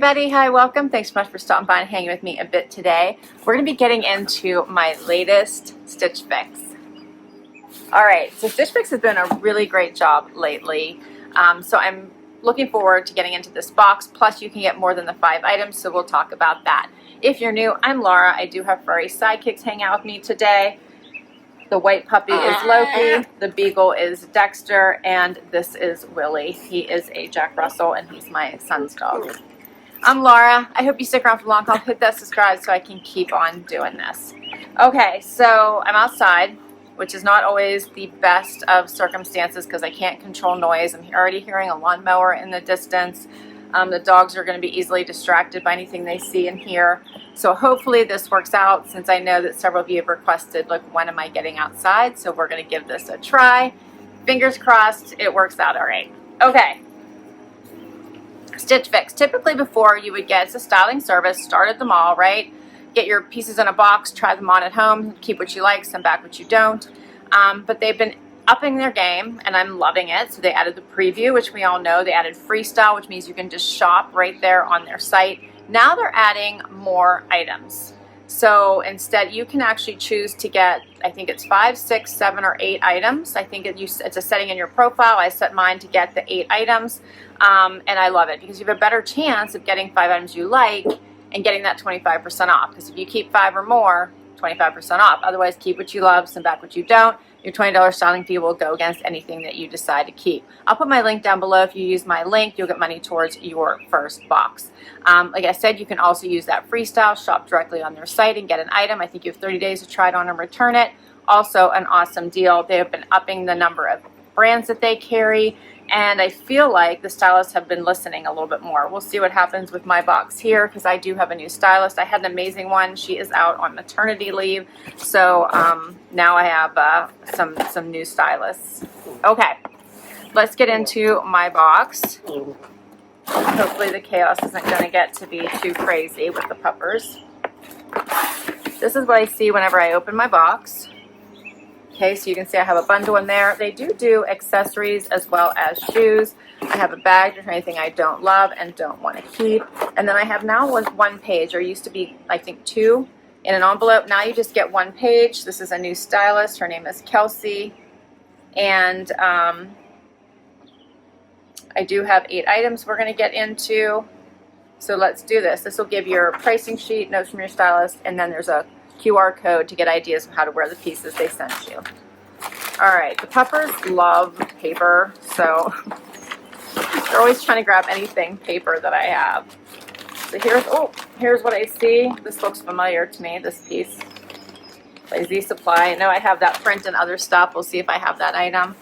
everybody. Hi, welcome. Thanks so much for stopping by and hanging with me a bit today. We're going to be getting into my latest Stitch Fix. Alright, so Stitch Fix has been a really great job lately. So I'm looking forward to getting into this box. Plus you can get more than the 5 items, so we'll talk about that. If you're new, I'm Laura. I do have furry sidekicks hanging out with me today. The white puppy is Loki, the beagle is Dexter, and this is Willie. He is a Jack Russell, and he's my son's dog. I'm Laura. I hope you stick around for the long haul. Hit that subscribe so I can keep on doing this. Okay, so I'm outside, which is not always the best of circumstances because I can't control noise. I'm already hearing a lawnmower in the distance. The dogs are going to be easily distracted by anything they see and hear. So hopefully this works out, since I know that several of you have requested, like, when am I getting outside? So we're going to give this a try. Fingers crossed it works out all right. Okay. Stitch Fix. Typically before you would get, it's a styling service, start at the mall, right? Get your pieces in a box, try them on at home, keep what you like, send back what you don't. But they've been upping their game, and I'm loving it. So they added the preview, which we all know. They added freestyle, which means you can just shop right there on their site. Now they're adding more items. So instead, you can actually choose to get, I think it's 5, 6, 7, or 8 items. I think it's a setting in your profile. I set mine to get the 8 items, and I love it because you have a better chance of getting 5 items you like and getting that 25% off. Because if you keep 5 or more, 25% off. Otherwise, keep what you love, send back what you don't. Your $20 styling fee will go against anything that you decide to keep. I'll put my link down below. If you use my link, you'll get money towards your first box. Like I said, you can also use that freestyle, shop directly on their site and get an item. I think you have 30 days to try it on and return it. Also an awesome deal. They have been upping the number of brands that they carry, and I feel like the stylists have been listening a little bit more. We'll see what happens with my box here, because I do have a new stylist. I had an amazing one. She is out on maternity leave, so now I have some new stylists. Okay, let's get into my box. Hopefully the chaos isn't going to get to be too crazy with the puppers. This is what I see whenever I open my box. Okay, so you can see I have a bundle in there. They do accessories as well as shoes. I have a bag for anything I don't love and don't want to keep. And then I have now one page. There used to be, I think, 2 in an envelope. Now you just get 1 page. This is a new stylist. Her name is Kelsey. And I do have 8 items we're going to get into. So let's do this. This will give your pricing sheet, notes from your stylist, and then there's a QR code to get ideas of how to wear the pieces they sent you. Alright, the puppers love paper, so they're always trying to grab anything paper that I have. So here's what I see. This looks familiar to me, this piece. By Z Supply. I know I have that print and other stuff. We'll see if I have that item.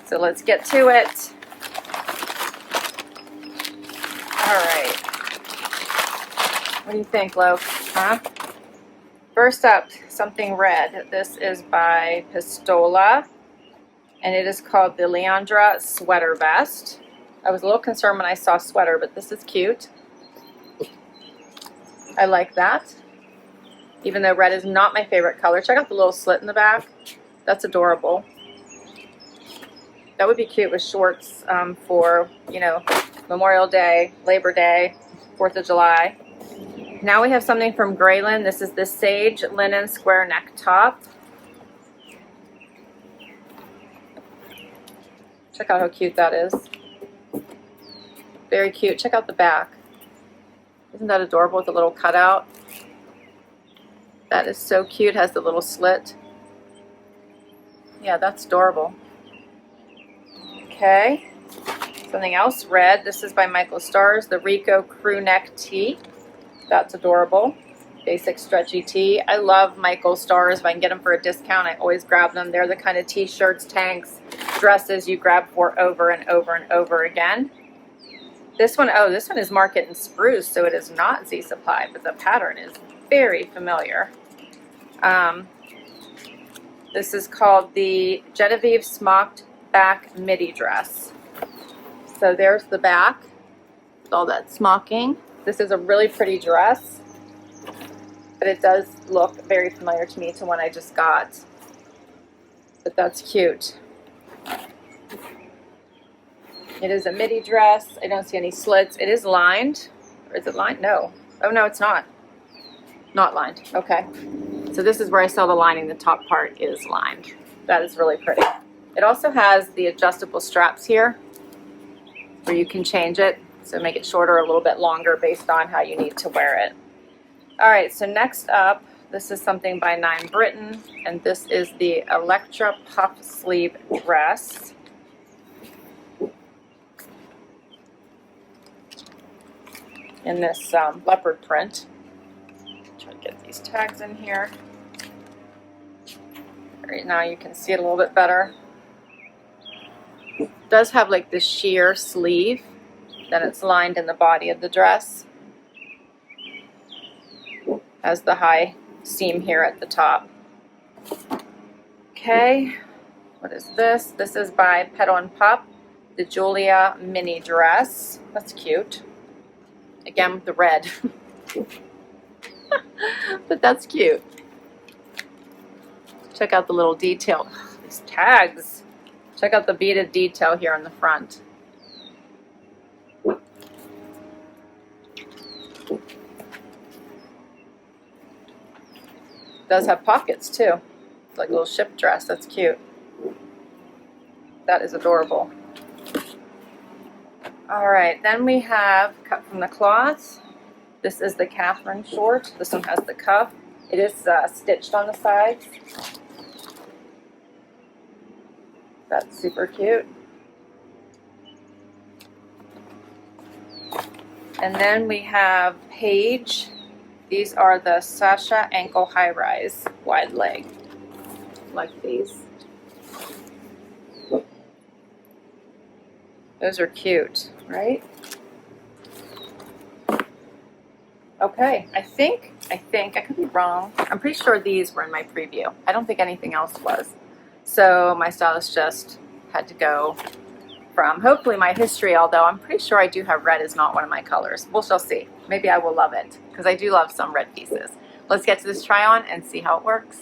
So let's get to it. Alright. What do you think, Lo? Huh? First up, something red. This is by Pistola, and it is called the Leandra Sweater Vest. I was a little concerned when I saw sweater, but this is cute. I like that, even though red is not my favorite color. Check out the little slit in the back. That's adorable. That would be cute with shorts for, you know, Memorial Day, Labor Day, 4th of July. Now we have something from Greylin. This is the Sage Linen Square Neck Top. Check out how cute that is. Very cute. Check out the back. Isn't that adorable with the little cutout? That is so cute. Has the little slit. Yeah, that's adorable. Okay. Something else red. This is by Michael Stars, the Rico Crew Neck Tee. That's adorable. Basic stretchy tee. I love Michael Stars. If I can get them for a discount, I always grab them. They're the kind of t-shirts, tanks, dresses you grab for over and over and over again. This one is Market and Spruce, so it is not Z Supply, but the pattern is very familiar. This is called the Genevieve Smocked Back Midi Dress. So there's the back with all that smocking. This is a really pretty dress, but it does look very familiar to me to one I just got. But that's cute. It is a midi dress. I don't see any slits. It is lined. Or is it lined? No. Oh, no, it's not. Not lined. Okay. So this is where I saw the lining. The top part is lined. That is really pretty. It also has the adjustable straps here where you can change it. So make it shorter, a little bit longer based on how you need to wear it. All right, so next up, this is something by Britton, and this is the Electra puff sleeve dress. In this leopard print. Try to get these tags in here. Right now you can see it a little bit better. It does have like this sheer sleeve, then it's lined in the body of the dress. Has the high seam here at the top. Okay, what is this? This is by Petal and Pup, the Giulia mini dress. That's cute. Again with the red. But that's cute. Check out the little detail. These tags. Check out the beaded detail here on the front. It does have pockets too. It's like a little ship dress. That's cute. That is adorable. All right, then we have cut from the Kloth. This is the Catherine short. This one has the cuff. It is stitched on the sides. That's super cute. And then we have Paige. These are the Sasha ankle high rise wide leg. Like these. Those are cute, right? Okay, I think, I could be wrong. I'm pretty sure these were in my preview. I don't think anything else was. So my stylist just had to go from hopefully my history, although I'm pretty sure I do have red is not one of my colors. We'll shall see. Maybe I will love it because I do love some red pieces. Let's get to this try on and see how it works.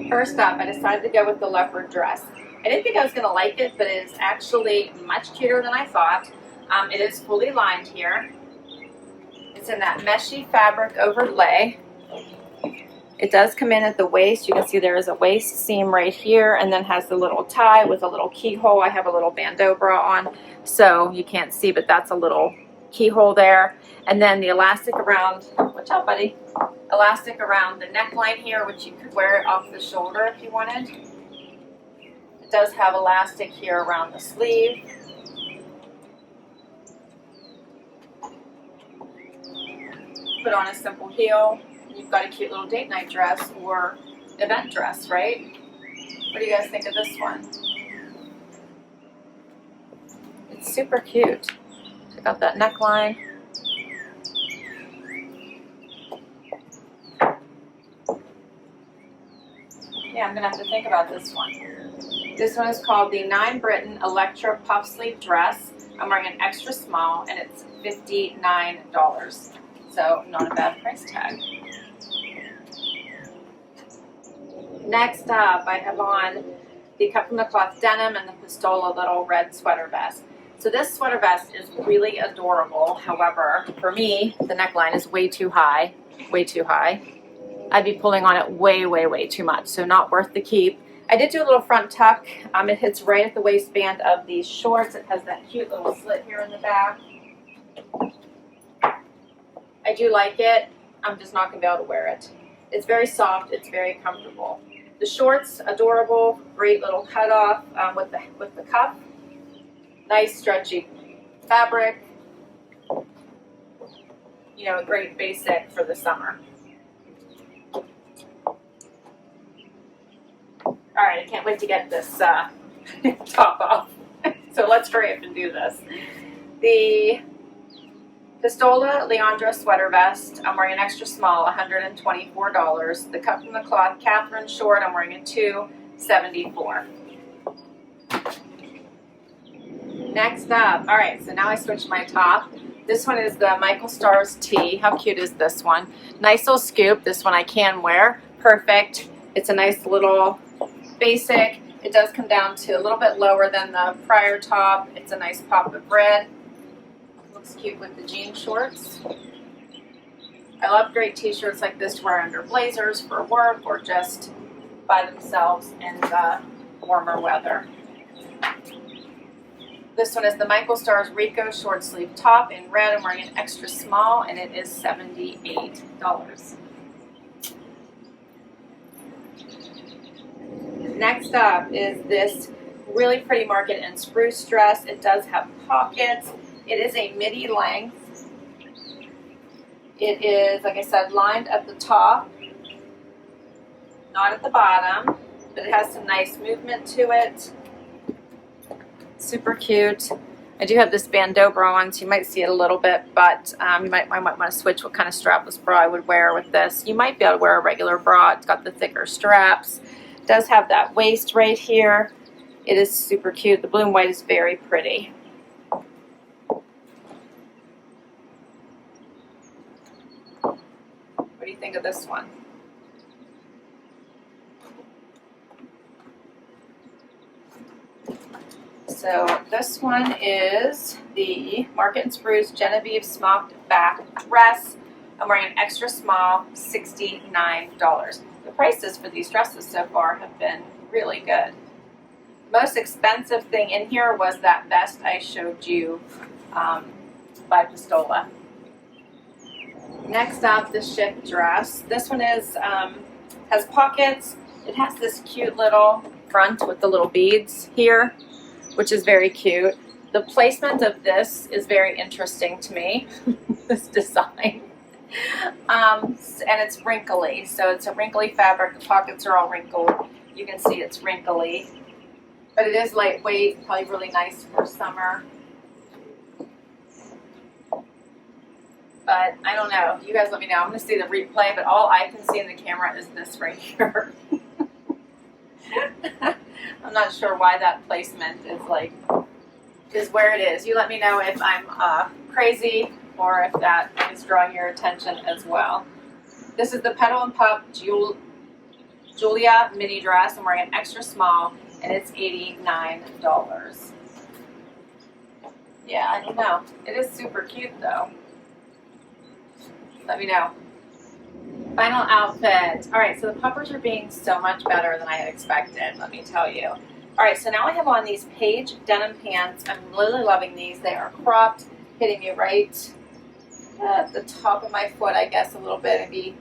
First up, I decided to go with the leopard dress. I didn't think I was going to like it, but it is actually much cuter than I thought. It is fully lined here. It's in that meshy fabric overlay. It does come in at the waist. You can see there is a waist seam right here, and then has the little tie with a little keyhole. I have a little bandeau bra on, so you can't see, but that's a little keyhole there. And then the elastic around, watch out buddy, elastic around the neckline here, which you could wear it off the shoulder if you wanted. It does have elastic here around the sleeve. Put on a simple heel. You've got a cute little date night dress or event dress, right? What do you guys think of this one? It's super cute. Check out that neckline. Yeah, I'm gonna have to think about this one. This one is called the Britton Electra puff sleeve dress. I'm wearing an extra small and it's $59. So not a bad price tag. Next up, I have on the cut from the Kloth denim and the Pistola little red sweater vest. So this sweater vest is really adorable. However, for me, the neckline is way too high, way too high. I'd be pulling on it way, way, way too much, so not worth the keep. I did do a little front tuck. It hits right at the waistband of these shorts. It has that cute little slit here in the back. I do like it. I'm just not going to be able to wear it. It's very soft. It's very comfortable. The shorts, adorable. Great little cutoff with the cuff. Nice stretchy fabric. You know, a great basic for the summer. All right, I can't wait to get this top off. So let's hurry up and do this. The Pistola Leandra sweater vest, I'm wearing an extra small, $124. The cut from the Kloth Catherine short, I'm wearing a $274. Next up, all right, so now I switched my top. This one is the Michael Stars tee. How cute is this one? Nice little scoop. This one I can wear. Perfect. It's a nice little basic. It does come down to a little bit lower than the prior top. It's a nice pop of red. Looks cute with the jean shorts. I love great t-shirts like this to wear under blazers for work or just by themselves in the warmer weather. This one is the Michael Stars Rico short sleeve top in red. I'm wearing an extra small and it is $78. Next up is this really pretty market and spruce dress. It does have pockets. It is a midi length. It is, like I said, lined at the top, not at the bottom, but it has some nice movement to it. Super cute. I do have this bandeau bra on, so you might see it a little bit, but you might want to switch what kind of strapless bra I would wear with this. You might be able to wear a regular bra. It's got the thicker straps. It does have that waist right here. It is super cute. The blue and white is very pretty. What do you think of this one? So this one is the Market and Spruce Genevieve Smocked back dress. I'm wearing an extra small, $69. The prices for these dresses so far have been really good. Most expensive thing in here was that vest I showed you by Pistola. Next up, the shift dress. This one is has pockets. It has this cute little front with the little beads here, which is very cute. The placement of this is very interesting to me, this design. And it's wrinkly, so it's a wrinkly fabric. The pockets are all wrinkled. You can see it's wrinkly, but it is lightweight, probably really nice for summer. But I don't know. You guys let me know. I'm going to see the replay, but all I can see in the camera is this right here. I'm not sure why that placement is where it is. You let me know if I'm crazy or if that is drawing your attention as well. This is the Petal and Pup Giulia mini dress. I'm wearing an extra small and it's $89. Yeah, I don't know. It is super cute though. Let me know. Final outfit. All right, so the puppers are being so much better than I had expected, let me tell you. All right, so now I have on these Paige denim pants. I'm really loving these. They are cropped, hitting me right at the top of my foot, I guess, a little bit, maybe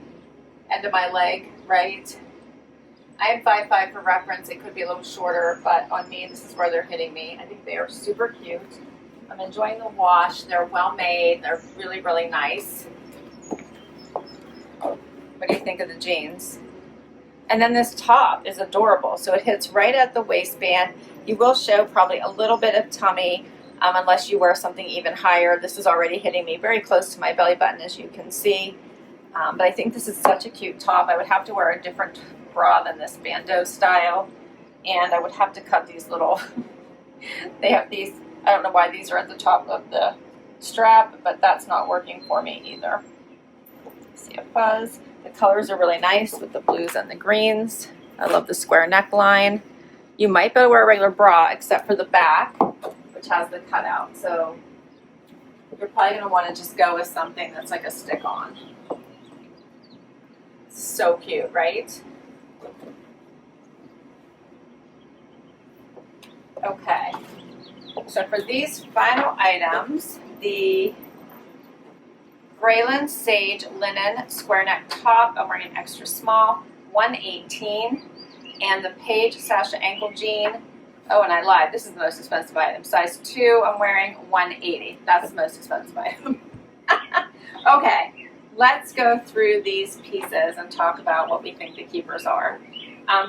end of my leg, right? I am 5'5" for reference. It could be a little shorter, but on me, this is where they're hitting me. I think they are super cute. I'm enjoying the wash. They're well made. They're really, really nice. What do you think of the jeans? And then this top is adorable. So it hits right at the waistband. You will show probably a little bit of tummy unless you wear something even higher. This is already hitting me very close to my belly button, as you can see. But I think this is such a cute top. I would have to wear a different bra than this bandeau style. And I would have to cut these little, they have these, I don't know why these are at the top of the strap, but that's not working for me either. See a fuzz. The colors are really nice with the blues and the greens. I love the square neckline. You might be able to wear a regular bra except for the back, which has the cutout. So you're probably going to want to just go with something that's like a stick-on. So cute, right? Okay. So for these final items, the Greylin Sage Linen Square Neck Top, I'm wearing an extra small, $118. And the Paige Sasha Ankle Jean, oh, and I lied, this is the most expensive item. Size 2, I'm wearing $180. That's the most expensive item. Okay, let's go through these pieces and talk about what we think the keepers are.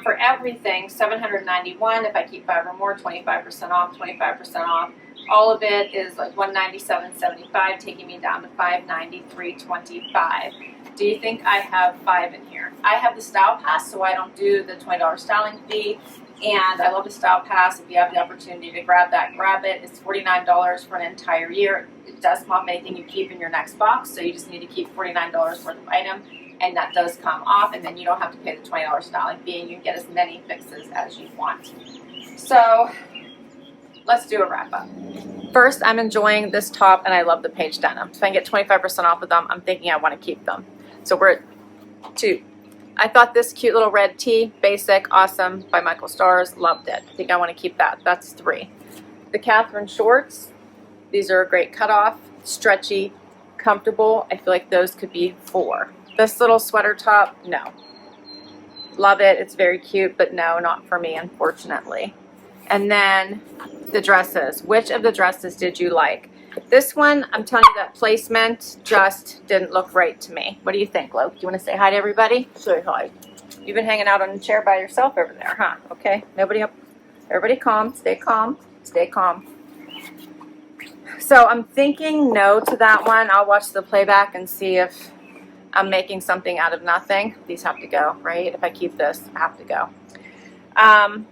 For everything, $791. If I keep 5 or more, 25% off, 25% off. All of it is like $197.75, taking me down to $593.25. Do you think I have 5 in here? I have the Style Pass, so I don't do the $20 styling fee. And I love the Style Pass. If you have the opportunity to grab that, grab it. It's $49 for an entire year. It does come off anything you keep in your next box, so you just need to keep $49 worth of item, and that does come off, and then you don't have to pay the $20 styling fee, and you can get as many fixes as you want. So let's do a wrap up. First, I'm enjoying this top, and I love the Paige denim. If I can get 25% off of them, I'm thinking I want to keep them. So we're at 2. I thought this cute little red tee, basic, awesome, by Michael Stars, loved it. I think I want to keep that. That's 3. The Catherine shorts, these are a great cutoff, stretchy, comfortable. I feel like those could be 4. This little sweater top, no. Love it, it's very cute, but no, not for me, unfortunately. And then the dresses. Which of the dresses did you like? This one, I'm telling you, that placement just didn't look right to me. What do you think, Lo? Do you want to say hi to everybody? Say hi. You've been hanging out on the chair by yourself over there, huh? Okay, nobody up. Everybody calm, stay calm, stay calm. So I'm thinking no to that one. I'll watch the playback and see if I'm making something out of nothing. These have to go, right? If I keep this, I have to go.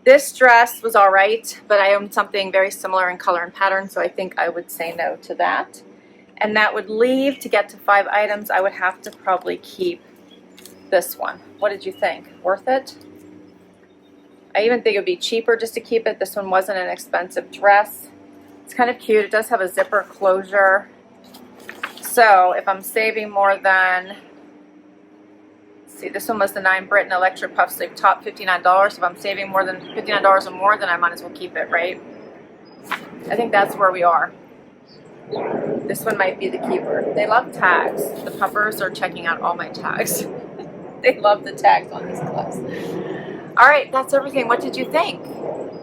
This dress was all right, but I own something very similar in color and pattern, so I think I would say no to that. And that would leave, to get to 5 items, I would have to probably keep this one. What did you think? Worth it? I even think it would be cheaper just to keep it. This one wasn't an expensive dress. It's kind of cute. It does have a zipper closure. So if I'm saving more than, see, this one was the 9 Britton Electra puff sleeve top, $59. If I'm saving more than $59 or more, then I might as well keep it, right? I think that's where we are. This one might be the keeper. They love tags. The puppers are checking out all my tags. They love the tags on these clothes. All right, that's everything. What did you think?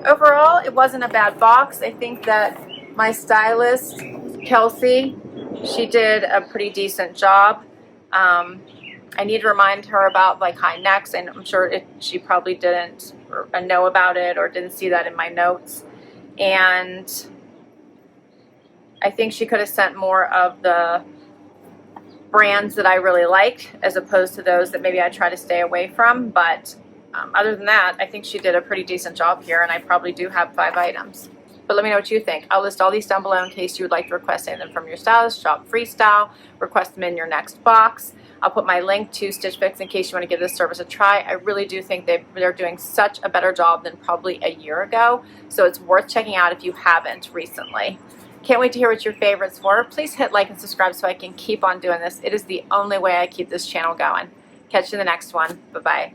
Overall, it wasn't a bad box. I think that my stylist, Kelsey, she did a pretty decent job. I need to remind her about like high necks, and I'm sure she probably didn't know about it or didn't see that in my notes. And I think she could have sent more of the brands that I really liked as opposed to those that maybe I try to stay away from. But other than that, I think she did a pretty decent job here, and I probably do have 5 items. But let me know what you think. I'll list all these down below in case you would like to request anything from your stylist. Shop freestyle, request them in your next box. I'll put my link to Stitch Fix in case you want to give this service a try. I really do think they're doing such a better job than probably a year ago. So it's worth checking out if you haven't recently. Can't wait to hear what your favorites were. Please hit like and subscribe so I can keep on doing this. It is the only way I keep this channel going. Catch you in the next one. Bye-bye.